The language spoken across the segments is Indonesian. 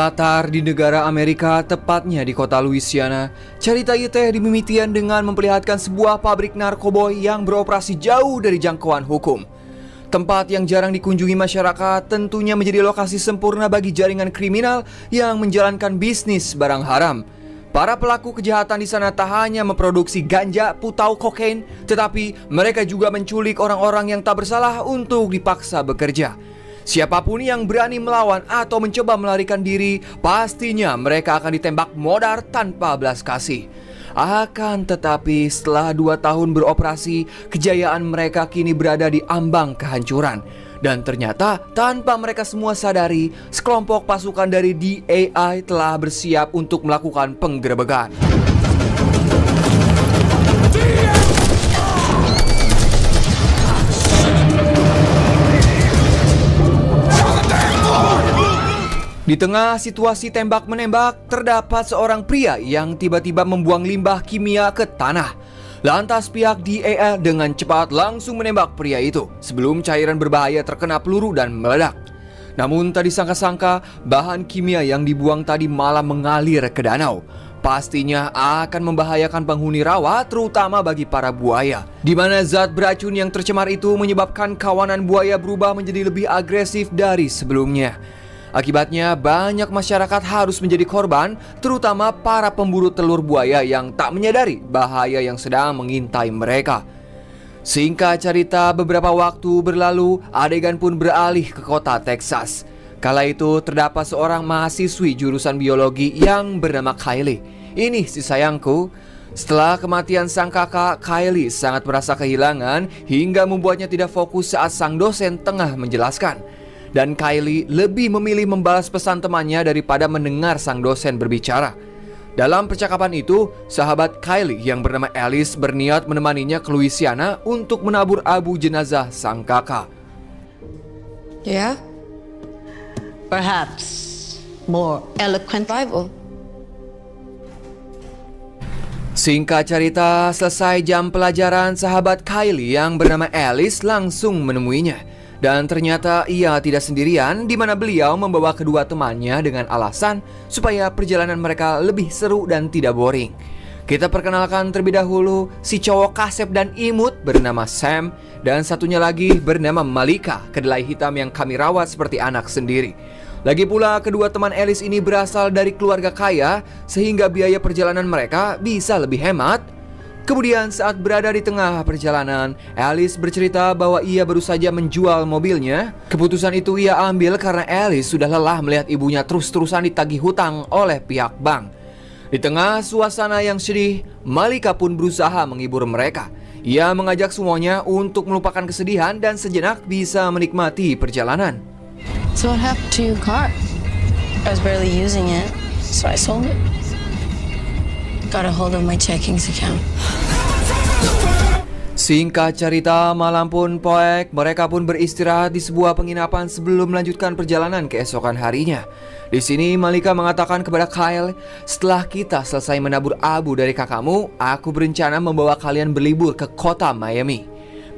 Berlatar di negara Amerika, tepatnya di kota Louisiana, cerita ieu teh dimimitian dengan memperlihatkan sebuah pabrik narkoboy yang beroperasi jauh dari jangkauan hukum. Tempat yang jarang dikunjungi masyarakat tentunya menjadi lokasi sempurna bagi jaringan kriminal yang menjalankan bisnis barang haram. Para pelaku kejahatan di sana tak hanya memproduksi ganja, putau, kokain, tetapi mereka juga menculik orang-orang yang tak bersalah untuk dipaksa bekerja. Siapapun yang berani melawan atau mencoba melarikan diri, pastinya mereka akan ditembak modar tanpa belas kasih. Akan tetapi setelah 2 tahun beroperasi, kejayaan mereka kini berada di ambang kehancuran. Dan ternyata tanpa mereka semua sadari, sekelompok pasukan dari DEA telah bersiap untuk melakukan penggerebekan. Di tengah situasi tembak-menembak, terdapat seorang pria yang tiba-tiba membuang limbah kimia ke tanah. Lantas pihak DEA dengan cepat langsung menembak pria itu sebelum cairan berbahaya terkena peluru dan meledak. Namun tak disangka-sangka, bahan kimia yang dibuang tadi malah mengalir ke danau. Pastinya akan membahayakan penghuni rawa, terutama bagi para buaya. Di mana zat beracun yang tercemar itu menyebabkan kawanan buaya berubah menjadi lebih agresif dari sebelumnya. Akibatnya banyak masyarakat harus menjadi korban, terutama para pemburu telur buaya yang tak menyadari bahaya yang sedang mengintai mereka. Singkat cerita, beberapa waktu berlalu, adegan pun beralih ke kota Texas. Kala itu terdapat seorang mahasiswi jurusan biologi yang bernama Kylie. Ini si sayangku. Setelah kematian sang kakak, Kylie sangat merasa kehilangan hingga membuatnya tidak fokus saat sang dosen tengah menjelaskan. Dan Kylie lebih memilih membalas pesan temannya daripada mendengar sang dosen berbicara. Dalam percakapan itu, sahabat Kylie yang bernama Alice berniat menemaninya ke Louisiana untuk menabur abu jenazah sang kakak. Yeah? Perhaps more eloquent rival. Singkat cerita, selesai jam pelajaran, sahabat Kylie yang bernama Alice langsung menemuinya. Dan ternyata ia tidak sendirian, di mana beliau membawa kedua temannya dengan alasan supaya perjalanan mereka lebih seru dan tidak boring. Kita perkenalkan terlebih dahulu si cowok kasep dan imut bernama Sam, dan satunya lagi bernama Malika, kedelai hitam yang kami rawat seperti anak sendiri. Lagi pula kedua teman Alice ini berasal dari keluarga kaya, sehingga biaya perjalanan mereka bisa lebih hemat. Kemudian saat berada di tengah perjalanan, Alice bercerita bahwa ia baru saja menjual mobilnya. Keputusan itu ia ambil karena Alice sudah lelah melihat ibunya terus-terusan ditagih hutang oleh pihak bank. Di tengah suasana yang sedih, Malika pun berusaha menghibur mereka. Ia mengajak semuanya untuk melupakan kesedihan dan sejenak bisa menikmati perjalanan. So what happened to your car? I was barely using it, so I sold it. Got a hold of my checkings account. Singkat cerita, malam pun poek, mereka pun beristirahat di sebuah penginapan sebelum melanjutkan perjalanan keesokan harinya. Di sini Malika mengatakan kepada Kyle, setelah kita selesai menabur abu dari kakakmu, aku berencana membawa kalian berlibur ke kota Miami.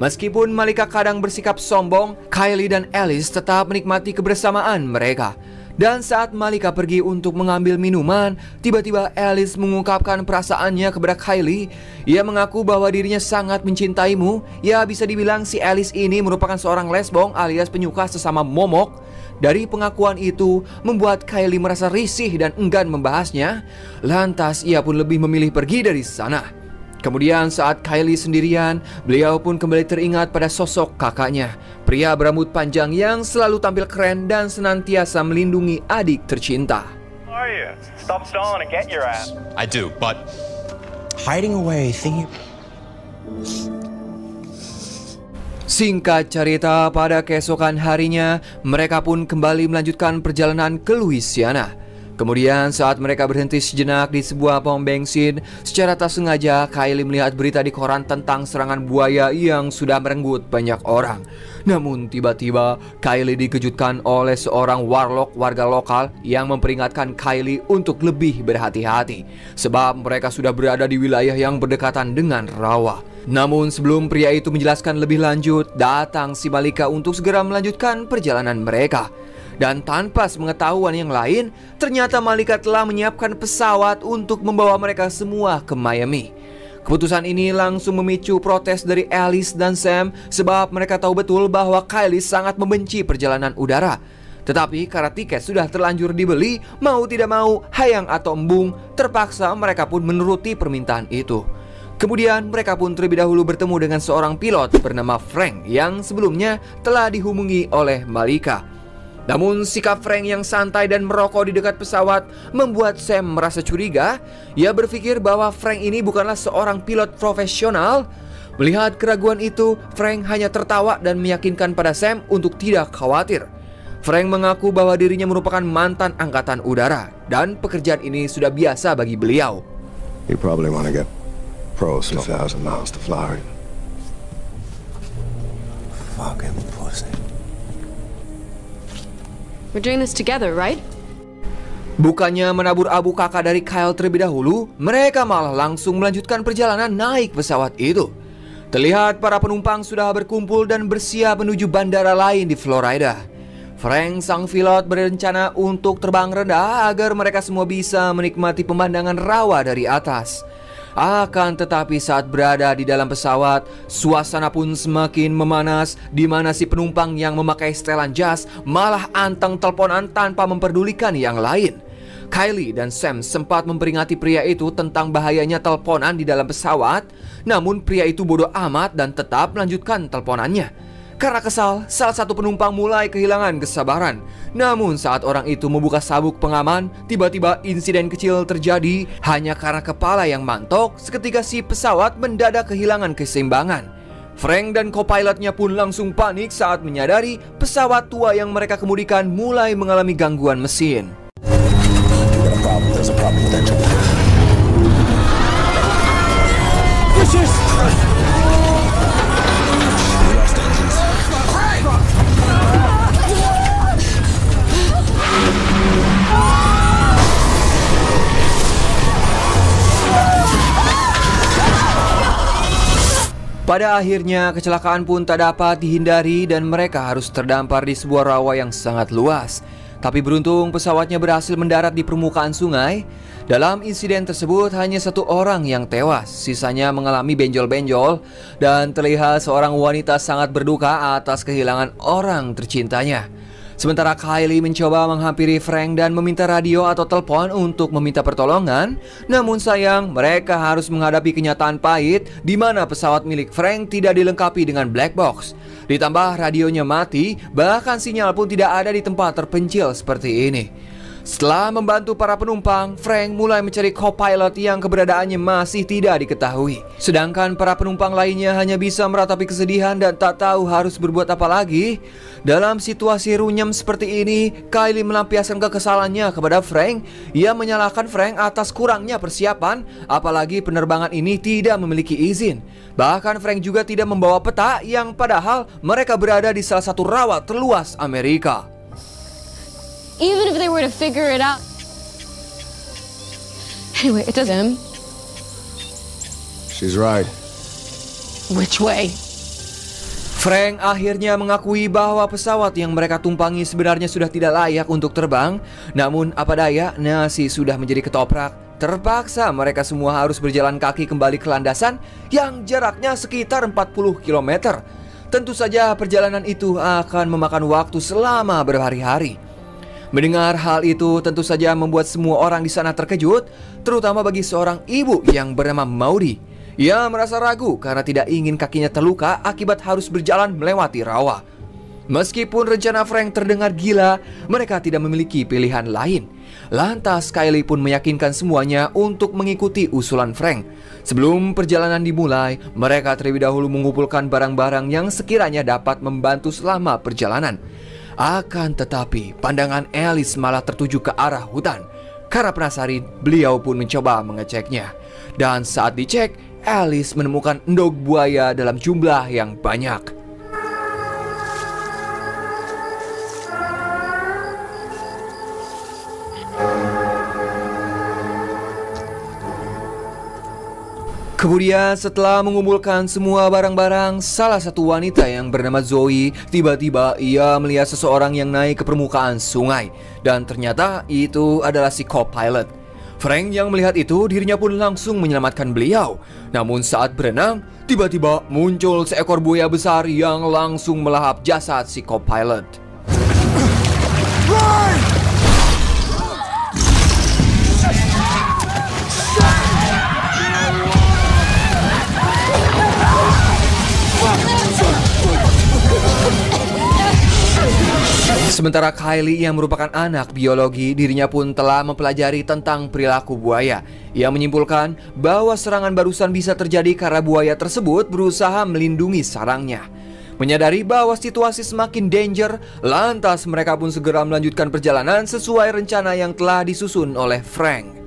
Meskipun Malika kadang bersikap sombong, Kylie dan Alice tetap menikmati kebersamaan mereka. Dan saat Malika pergi untuk mengambil minuman, tiba-tiba Alice mengungkapkan perasaannya kepada Kylie. Ia mengaku bahwa dirinya sangat mencintaimu. Ya, bisa dibilang si Alice ini merupakan seorang lesbong alias penyuka sesama momok. Dari pengakuan itu membuat Kylie merasa risih dan enggan membahasnya. Lantas ia pun lebih memilih pergi dari sana. Kemudian saat Kylie sendirian, beliau pun kembali teringat pada sosok kakaknya, pria berambut panjang yang selalu tampil keren dan senantiasa melindungi adik tercinta. How are you? Stop stalling and get your ass. I do, but hiding away, thinking. Singkat cerita, pada keesokan harinya, mereka pun kembali melanjutkan perjalanan ke Louisiana. Kemudian saat mereka berhenti sejenak di sebuah pom bensin, secara tak sengaja Kylie melihat berita di koran tentang serangan buaya yang sudah merenggut banyak orang. Namun tiba-tiba Kylie dikejutkan oleh seorang warlock warga lokal yang memperingatkan Kylie untuk lebih berhati-hati, sebab mereka sudah berada di wilayah yang berdekatan dengan rawa. Namun sebelum pria itu menjelaskan lebih lanjut, datang si Malika untuk segera melanjutkan perjalanan mereka. Dan tanpa sepengetahuan yang lain, ternyata Malika telah menyiapkan pesawat untuk membawa mereka semua ke Miami. Keputusan ini langsung memicu protes dari Alice dan Sam sebab mereka tahu betul bahwa Kylie sangat membenci perjalanan udara. Tetapi karena tiket sudah terlanjur dibeli, mau tidak mau, hayang atau embung, terpaksa mereka pun menuruti permintaan itu. Kemudian mereka pun terlebih dahulu bertemu dengan seorang pilot bernama Frank yang sebelumnya telah dihubungi oleh Malika. Namun sikap Frank yang santai dan merokok di dekat pesawat membuat Sam merasa curiga. Ia berpikir bahwa Frank ini bukanlah seorang pilot profesional. Melihat keraguan itu, Frank hanya tertawa dan meyakinkan pada Sam untuk tidak khawatir. Frank mengaku bahwa dirinya merupakan mantan angkatan udara dan pekerjaan ini sudah biasa bagi beliau. You probably want to get pros 2,000 miles to Florida. Fucking pussy. We're doing this together, right? Bukannya menabur abu kakak dari Kyle terlebih dahulu, mereka malah langsung melanjutkan perjalanan naik pesawat itu. Terlihat para penumpang sudah berkumpul dan bersiap menuju bandara lain di Florida. Frank sang pilot berencana untuk terbang rendah agar mereka semua bisa menikmati pemandangan rawa dari atas. Akan tetapi saat berada di dalam pesawat, suasana pun semakin memanas, di mana si penumpang yang memakai setelan jas malah anteng teleponan tanpa memperdulikan yang lain. Kylie dan Sam sempat memperingati pria itu tentang bahayanya teleponan di dalam pesawat, namun pria itu bodoh amat dan tetap melanjutkan teleponannya. Karena kesal, salah satu penumpang mulai kehilangan kesabaran. Namun saat orang itu membuka sabuk pengaman, tiba-tiba insiden kecil terjadi hanya karena kepala yang mantok. Seketika si pesawat mendadak kehilangan keseimbangan. Frank dan co-pilotnya pun langsung panik saat menyadari pesawat tua yang mereka kemudikan mulai mengalami gangguan mesin. Pada akhirnya kecelakaan pun tak dapat dihindari dan mereka harus terdampar di sebuah rawa yang sangat luas. Tapi beruntung pesawatnya berhasil mendarat di permukaan sungai. Dalam insiden tersebut hanya satu orang yang tewas, sisanya mengalami benjol-benjol dan terlihat seorang wanita sangat berduka atas kehilangan orang tercintanya. Sementara Kylie mencoba menghampiri Frank dan meminta radio atau telepon untuk meminta pertolongan. Namun sayang, mereka harus menghadapi kenyataan pahit di mana pesawat milik Frank tidak dilengkapi dengan black box. Ditambah radionya mati, bahkan sinyal pun tidak ada di tempat terpencil seperti ini. Setelah membantu para penumpang, Frank mulai mencari co-pilot yang keberadaannya masih tidak diketahui. Sedangkan para penumpang lainnya hanya bisa meratapi kesedihan dan tak tahu harus berbuat apa lagi. Dalam situasi runyam seperti ini, Kylie melampiaskan kekesalannya kepada Frank. Ia menyalahkan Frank atas kurangnya persiapan, apalagi penerbangan ini tidak memiliki izin. Bahkan Frank juga tidak membawa peta yang padahal mereka berada di salah satu rawa terluas Amerika. Even if they were to figure it out. Anyway, it doesn't. She's right. Which way? Frank akhirnya mengakui bahwa pesawat yang mereka tumpangi sebenarnya sudah tidak layak untuk terbang. Namun apa daya, nasi sudah menjadi ketoprak. Terpaksa mereka semua harus berjalan kaki kembali ke landasan yang jaraknya sekitar 40 km. Tentu saja perjalanan itu akan memakan waktu selama berhari-hari. Mendengar hal itu tentu saja membuat semua orang di sana terkejut, terutama bagi seorang ibu yang bernama Maudie. Ia merasa ragu karena tidak ingin kakinya terluka akibat harus berjalan melewati rawa. Meskipun rencana Frank terdengar gila, mereka tidak memiliki pilihan lain. Lantas Kylie pun meyakinkan semuanya untuk mengikuti usulan Frank. Sebelum perjalanan dimulai, mereka terlebih dahulu mengumpulkan barang-barang yang sekiranya dapat membantu selama perjalanan. Akan tetapi, pandangan Alice malah tertuju ke arah hutan. Karena penasaran, beliau pun mencoba mengeceknya. Dan saat dicek, Alice menemukan endog buaya dalam jumlah yang banyak. Kemudian setelah mengumpulkan semua barang-barang, salah satu wanita yang bernama Zoe tiba-tiba ia melihat seseorang yang naik ke permukaan sungai. Dan ternyata itu adalah si co-pilot. Frank yang melihat itu, dirinya pun langsung menyelamatkan beliau. Namun saat berenang, tiba-tiba muncul seekor buaya besar yang langsung melahap jasad si co-pilot. Sementara Kylie yang merupakan anak biologi, dirinya pun telah mempelajari tentang perilaku buaya. Ia menyimpulkan bahwa serangan barusan bisa terjadi karena buaya tersebut berusaha melindungi sarangnya. Menyadari bahwa situasi semakin danger, lantas mereka pun segera melanjutkan perjalanan sesuai rencana yang telah disusun oleh Frank.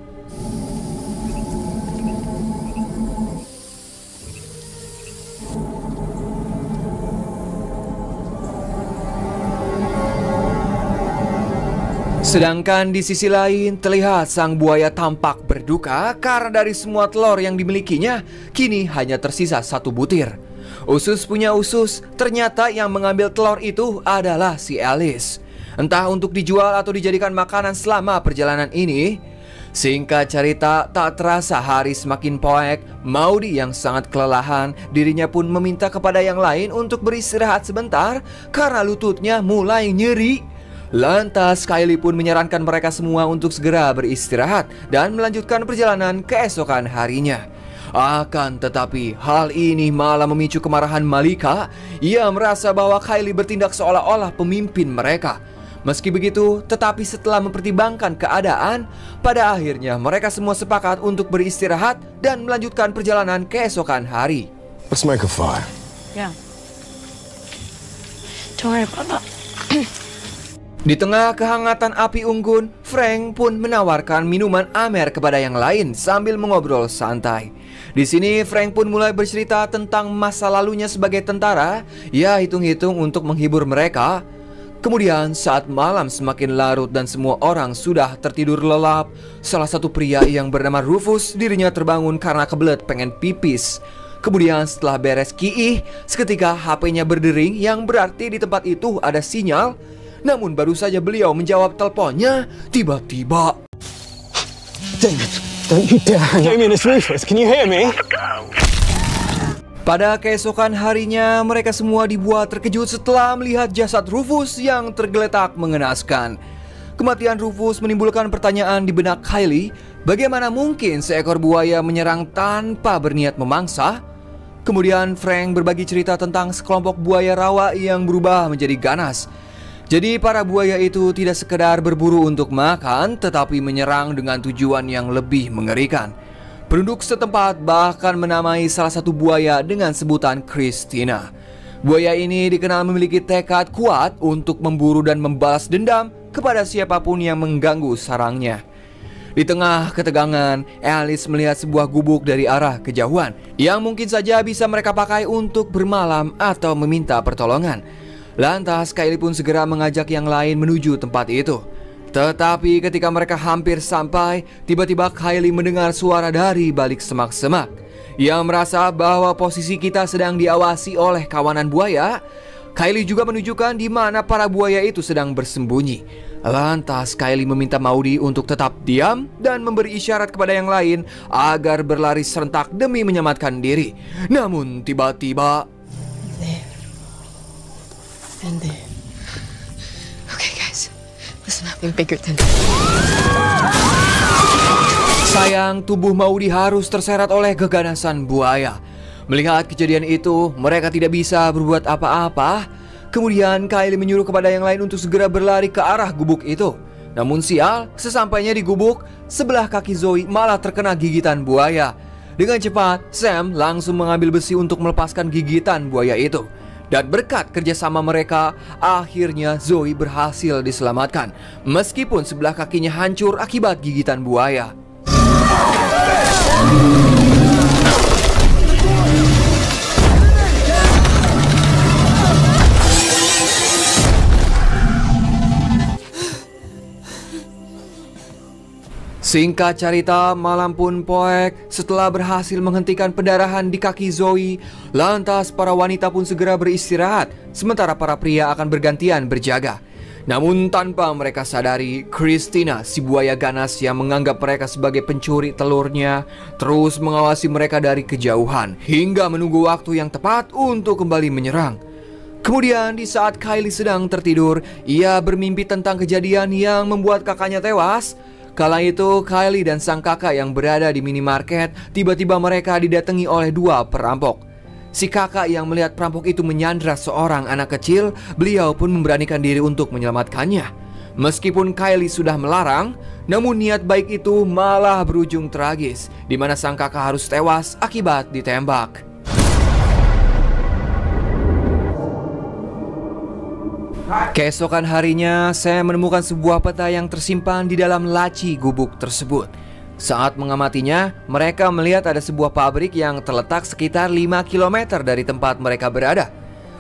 Sedangkan di sisi lain terlihat sang buaya tampak berduka karena dari semua telur yang dimilikinya kini hanya tersisa 1 butir. Usus punya usus, ternyata yang mengambil telur itu adalah si Alice. Entah untuk dijual atau dijadikan makanan selama perjalanan ini. Singkat cerita, tak terasa hari semakin poek. Maudie yang sangat kelelahan, dirinya pun meminta kepada yang lain untuk beristirahat sebentar karena lututnya mulai nyeri. Lantas Kylie pun menyarankan mereka semua untuk segera beristirahat dan melanjutkan perjalanan keesokan harinya. Akan tetapi hal ini malah memicu kemarahan Malika. Ia merasa bahwa Kylie bertindak seolah-olah pemimpin mereka. Meski begitu, tetapi setelah mempertimbangkan keadaan, pada akhirnya mereka semua sepakat untuk beristirahat dan melanjutkan perjalanan keesokan hari. Let's make a fire. Yeah. Don't worry about that. Di tengah kehangatan api unggun, Frank pun menawarkan minuman Amer kepada yang lain sambil mengobrol santai. Di sini Frank pun mulai bercerita tentang masa lalunya sebagai tentara. Ya hitung-hitung untuk menghibur mereka. Kemudian saat malam semakin larut dan semua orang sudah tertidur lelap, salah satu pria yang bernama Rufus dirinya terbangun karena kebelet pengen pipis. Kemudian setelah beres kiih, seketika HP-nya berdering yang berarti di tempat itu ada sinyal. Namun baru saja beliau menjawab teleponnya, tiba-tiba David, don't you dare hang up. Damien, it's Rufus. Can you hear me? Pada keesokan harinya, mereka semua dibuat terkejut setelah melihat jasad Rufus yang tergeletak mengenaskan. Kematian Rufus menimbulkan pertanyaan di benak Kylie, bagaimana mungkin seekor buaya menyerang tanpa berniat memangsa? Kemudian Frank berbagi cerita tentang sekelompok buaya rawa yang berubah menjadi ganas. Jadi para buaya itu tidak sekedar berburu untuk makan, tetapi menyerang dengan tujuan yang lebih mengerikan. Penduduk setempat bahkan menamai salah satu buaya dengan sebutan Christina. Buaya ini dikenal memiliki tekad kuat untuk memburu dan membalas dendam kepada siapapun yang mengganggu sarangnya. Di tengah ketegangan, Alice melihat sebuah gubuk dari arah kejauhan yang mungkin saja bisa mereka pakai untuk bermalam atau meminta pertolongan. Lantas Kylie pun segera mengajak yang lain menuju tempat itu. Tetapi ketika mereka hampir sampai, tiba-tiba Kylie mendengar suara dari balik semak-semak. Ia merasa bahwa posisi kita sedang diawasi oleh kawanan buaya. Kylie juga menunjukkan di mana para buaya itu sedang bersembunyi. Lantas Kylie meminta Maudie untuk tetap diam dan memberi isyarat kepada yang lain agar berlari serentak demi menyelamatkan diri. Namun tiba-tiba And there. Okay, guys. There's something bigger than. Sayang, tubuh Maudie harus terseret oleh keganasan buaya. Melihat kejadian itu, mereka tidak bisa berbuat apa-apa. Kemudian Kylie menyuruh kepada yang lain untuk segera berlari ke arah gubuk itu. Namun sial, sesampainya di gubuk, sebelah kaki Zoe malah terkena gigitan buaya. Dengan cepat, Sam langsung mengambil besi untuk melepaskan gigitan buaya itu. Dan berkat kerjasama mereka, akhirnya Zoe berhasil diselamatkan. Meskipun sebelah kakinya hancur akibat gigitan buaya. Singkat cerita, malam pun poek setelah berhasil menghentikan pendarahan di kaki Zoe. Lantas para wanita pun segera beristirahat, sementara para pria akan bergantian berjaga. Namun tanpa mereka sadari, Christina, si buaya ganas yang menganggap mereka sebagai pencuri telurnya, terus mengawasi mereka dari kejauhan hingga menunggu waktu yang tepat untuk kembali menyerang. Kemudian di saat Kylie sedang tertidur, ia bermimpi tentang kejadian yang membuat kakaknya tewas. Kala itu Kylie dan sang kakak yang berada di minimarket, tiba-tiba mereka didatangi oleh dua perampok. Si kakak yang melihat perampok itu menyandra seorang anak kecil, beliau pun memberanikan diri untuk menyelamatkannya. Meskipun Kylie sudah melarang, namun niat baik itu malah berujung tragis, di mana sang kakak harus tewas akibat ditembak. Keesokan harinya, saya menemukan sebuah peta yang tersimpan di dalam laci gubuk tersebut. Saat mengamatinya, mereka melihat ada sebuah pabrik yang terletak sekitar 5 km dari tempat mereka berada.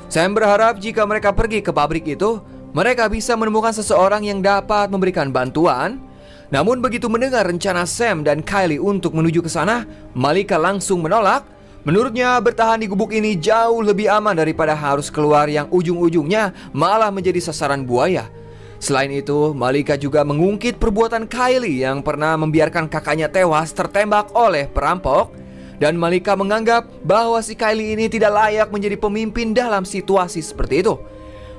Saya berharap jika mereka pergi ke pabrik itu, mereka bisa menemukan seseorang yang dapat memberikan bantuan. Namun begitu mendengar rencana Sam dan Kylie untuk menuju ke sana, Malika langsung menolak. Menurutnya bertahan di gubuk ini jauh lebih aman daripada harus keluar yang ujung-ujungnya malah menjadi sasaran buaya. Selain itu, Malika juga mengungkit perbuatan Kylie yang pernah membiarkan kakaknya tewas tertembak oleh perampok. Dan Malika menganggap bahwa si Kylie ini tidak layak menjadi pemimpin dalam situasi seperti itu.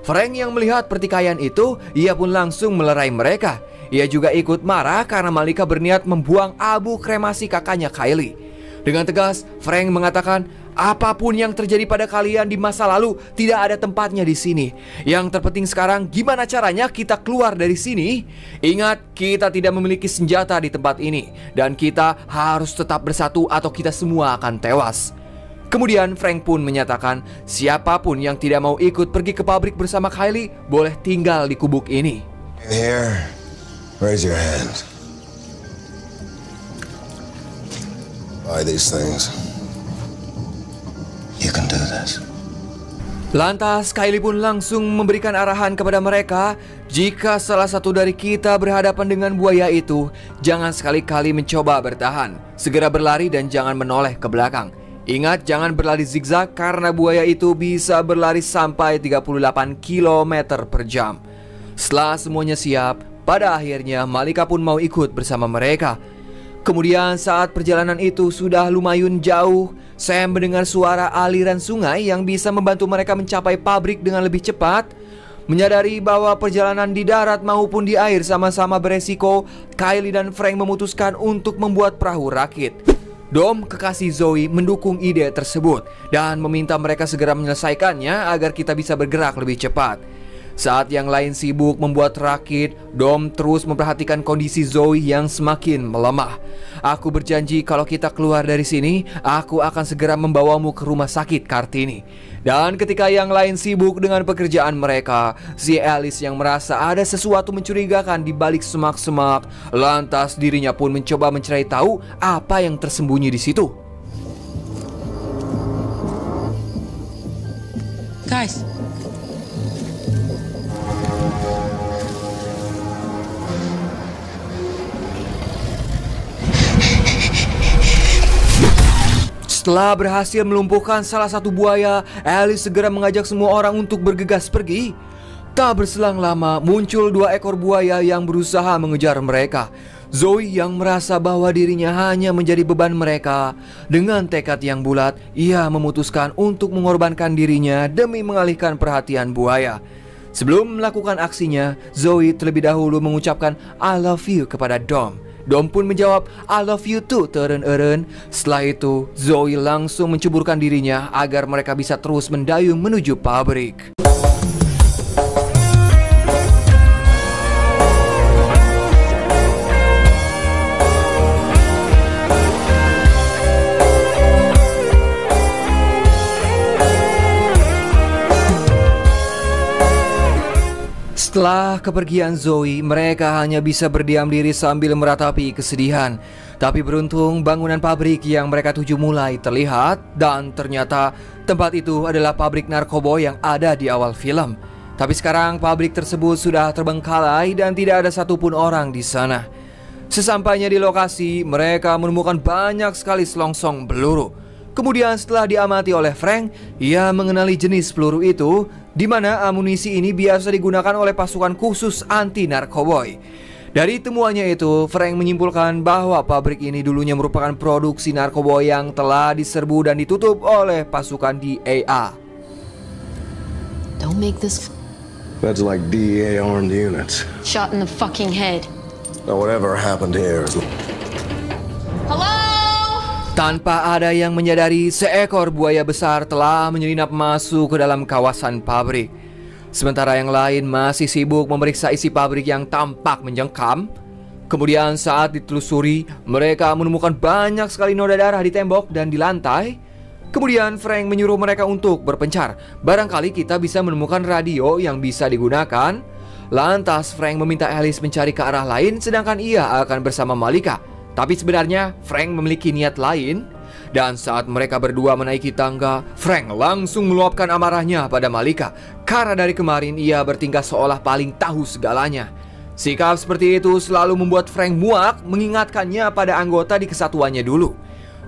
Frank yang melihat pertikaian itu, ia pun langsung melerai mereka. Ia juga ikut marah karena Malika berniat membuang abu kremasi kakaknya Kylie. Dengan tegas, Frank mengatakan, apapun yang terjadi pada kalian di masa lalu tidak ada tempatnya di sini. Yang terpenting sekarang gimana caranya kita keluar dari sini. Ingat, kita tidak memiliki senjata di tempat ini dan kita harus tetap bersatu atau kita semua akan tewas. Kemudian Frank pun menyatakan, siapapun yang tidak mau ikut pergi ke pabrik bersama Kylie boleh tinggal di gubuk ini. Here, raise your hand. Buy these things. You can do this. Lantas Kylie pun langsung memberikan arahan kepada mereka, jika salah satu dari kita berhadapan dengan buaya itu, jangan sekali-kali mencoba bertahan. Segera berlari dan jangan menoleh ke belakang. Ingat, jangan berlari zigzag karena buaya itu bisa berlari sampai 38 km per jam. Setelah semuanya siap, pada akhirnya Malika pun mau ikut bersama mereka. Kemudian saat perjalanan itu sudah lumayan jauh, Sam mendengar suara aliran sungai yang bisa membantu mereka mencapai pabrik dengan lebih cepat. Menyadari bahwa perjalanan di darat maupun di air sama-sama beresiko, Kylie dan Frank memutuskan untuk membuat perahu rakit. Dom, kekasih Zoe, mendukung ide tersebut dan meminta mereka segera menyelesaikannya agar kita bisa bergerak lebih cepat. Saat yang lain sibuk membuat rakit, Dom terus memperhatikan kondisi Zoe yang semakin melemah. Aku berjanji kalau kita keluar dari sini, aku akan segera membawamu ke rumah sakit Kartini. Dan ketika yang lain sibuk dengan pekerjaan mereka, si Alice yang merasa ada sesuatu mencurigakan di balik semak-semak, lantas dirinya pun mencoba mencari tahu apa yang tersembunyi di situ. Guys. Setelah berhasil melumpuhkan salah satu buaya, Alice segera mengajak semua orang untuk bergegas pergi. Tak berselang lama, muncul 2 ekor buaya yang berusaha mengejar mereka. Zoe yang merasa bahwa dirinya hanya menjadi beban mereka, dengan tekad yang bulat, ia memutuskan untuk mengorbankan dirinya demi mengalihkan perhatian buaya. Sebelum melakukan aksinya, Zoe terlebih dahulu mengucapkan I love you kepada Dom. Dom pun menjawab, I love you too, Teren-eren. Setelah itu, Zoe langsung menceburkan dirinya agar mereka bisa terus mendayung menuju pabrik. Setelah kepergian Zoe, mereka hanya bisa berdiam diri sambil meratapi kesedihan. Tapi beruntung bangunan pabrik yang mereka tuju mulai terlihat, dan ternyata tempat itu adalah pabrik narkoba yang ada di awal film. Tapi sekarang pabrik tersebut sudah terbengkalai dan tidak ada satupun orang di sana. Sesampainya di lokasi, mereka menemukan banyak sekali selongsong peluru. Kemudian setelah diamati oleh Frank, ia mengenali jenis peluru itu, di mana amunisi ini biasa digunakan oleh pasukan khusus anti narkoboy. Dari temuannya itu, Frank menyimpulkan bahwa pabrik ini dulunya merupakan produksi narkoboy yang telah diserbu dan ditutup oleh pasukan DEA. Don't make this That's like DEA armed units. shot in the fucking head. Now, whatever happened here is... Hello? Tanpa ada yang menyadari, seekor buaya besar telah menyelinap masuk ke dalam kawasan pabrik. Sementara yang lain masih sibuk memeriksa isi pabrik yang tampak menjengkam. Kemudian saat ditelusuri, mereka menemukan banyak sekali noda darah di tembok dan di lantai. Kemudian Frank menyuruh mereka untuk berpencar. Barangkali kita bisa menemukan radio yang bisa digunakan. Lantas Frank meminta Alice mencari ke arah lain, sedangkan ia akan bersama Malika. Tapi sebenarnya Frank memiliki niat lain. Dan saat mereka berdua menaiki tangga, Frank langsung meluapkan amarahnya pada Malika. Karena dari kemarin ia bertingkah seolah paling tahu segalanya. Sikap seperti itu selalu membuat Frank muak, mengingatkannya pada anggota di kesatuannya dulu.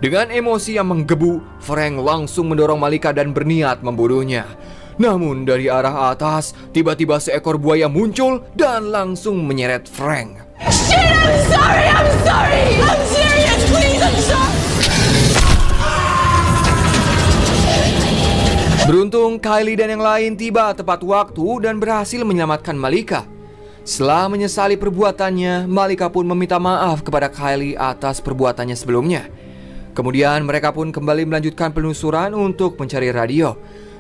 Dengan emosi yang menggebu, Frank langsung mendorong Malika dan berniat membunuhnya. Namun dari arah atas, tiba-tiba seekor buaya muncul dan langsung menyeret Frank. Shit, I'm sorry! I'm serious, please, I'm sorry! Beruntung Kylie dan yang lain tiba tepat waktu dan berhasil menyelamatkan Malika. Setelah menyesali perbuatannya, Malika pun meminta maaf kepada Kylie atas perbuatannya sebelumnya. Kemudian mereka pun kembali melanjutkan penelusuran untuk mencari radio.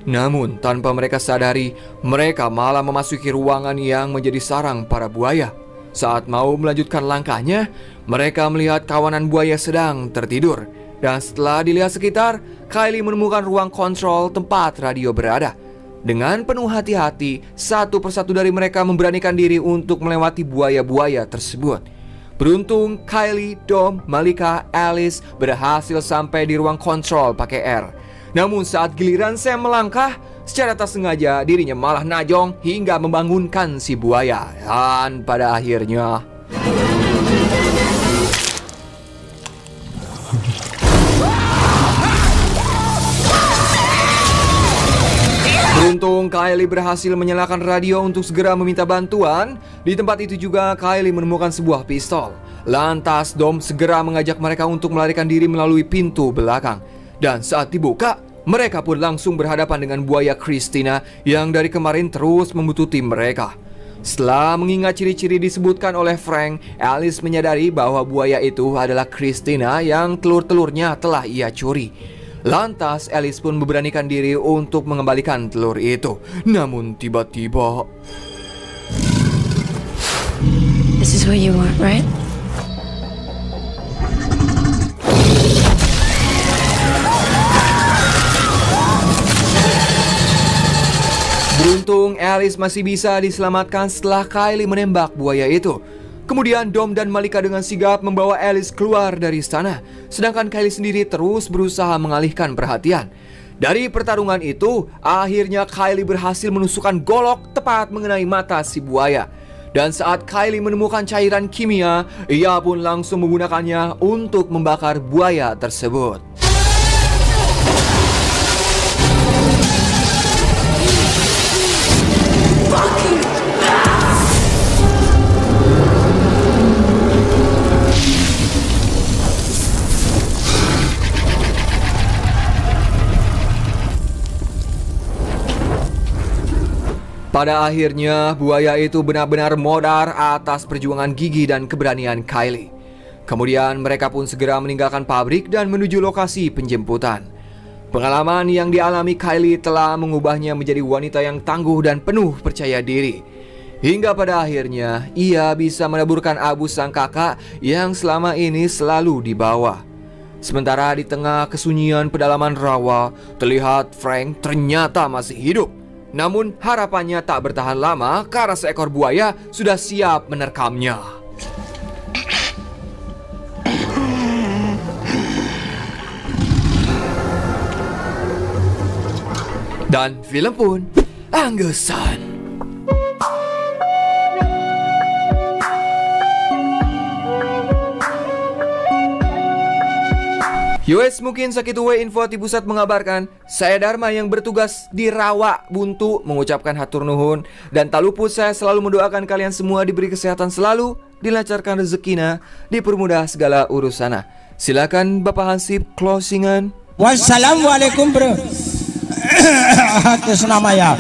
Namun tanpa mereka sadari, mereka malah memasuki ruangan yang menjadi sarang para buaya. Saat mau melanjutkan langkahnya, mereka melihat kawanan buaya sedang tertidur. Dan setelah dilihat sekitar, Kylie menemukan ruang kontrol tempat radio berada. Dengan penuh hati-hati, satu persatu dari mereka memberanikan diri untuk melewati buaya-buaya tersebut. Beruntung, Kylie, Dom, Malika, Alice berhasil sampai di ruang kontrol pakai R. Namun saat giliran Sam melangkah, secara tak sengaja dirinya malah najong hingga membangunkan si buaya. Dan pada akhirnya beruntung Kylie berhasil menyalakan radio untuk segera meminta bantuan. Di tempat itu juga Kylie menemukan sebuah pistol. Lantas Dom segera mengajak mereka untuk melarikan diri melalui pintu belakang. Dan saat dibuka, mereka pun langsung berhadapan dengan buaya Christina yang dari kemarin terus membututi mereka. Setelah mengingat ciri-ciri disebutkan oleh Frank, Alice menyadari bahwa buaya itu adalah Christina yang telur-telurnya telah ia curi. Lantas Alice pun memberanikan diri untuk mengembalikan telur itu. Namun tiba-tiba, This is what you want, right? beruntung Alice masih bisa diselamatkan setelah Kylie menembak buaya itu. Kemudian Dom dan Malika dengan sigap membawa Alice keluar dari istana. Sedangkan Kylie sendiri terus berusaha mengalihkan perhatian. Dari pertarungan itu, akhirnya Kylie berhasil menusukkan golok tepat mengenai mata si buaya. Dan saat Kylie menemukan cairan kimia, ia pun langsung menggunakannya untuk membakar buaya tersebut. Pada akhirnya, buaya itu benar-benar modar atas perjuangan gigi dan keberanian Kylie. Kemudian mereka pun segera meninggalkan pabrik dan menuju lokasi penjemputan. Pengalaman yang dialami Kylie telah mengubahnya menjadi wanita yang tangguh dan penuh percaya diri. Hingga pada akhirnya, ia bisa menaburkan abu sang kakak yang selama ini selalu dibawa. Sementara di tengah kesunyian pedalaman rawa, terlihat Frank ternyata masih hidup. Namun harapannya tak bertahan lama karena seekor buaya sudah siap menerkamnya. Dan film pun anggesan. US mungkin sakit uwe info di pusat mengabarkan saya Dharma yang bertugas di Rawa Buntu mengucapkan hatur nuhun dan tak luput saya selalu mendoakan kalian semua diberi kesehatan selalu, dilancarkan rezekina, dipermudah segala urusana. Silakan Bapak Hansip closingan. Wassalamualaikum bro. Atas nama ya.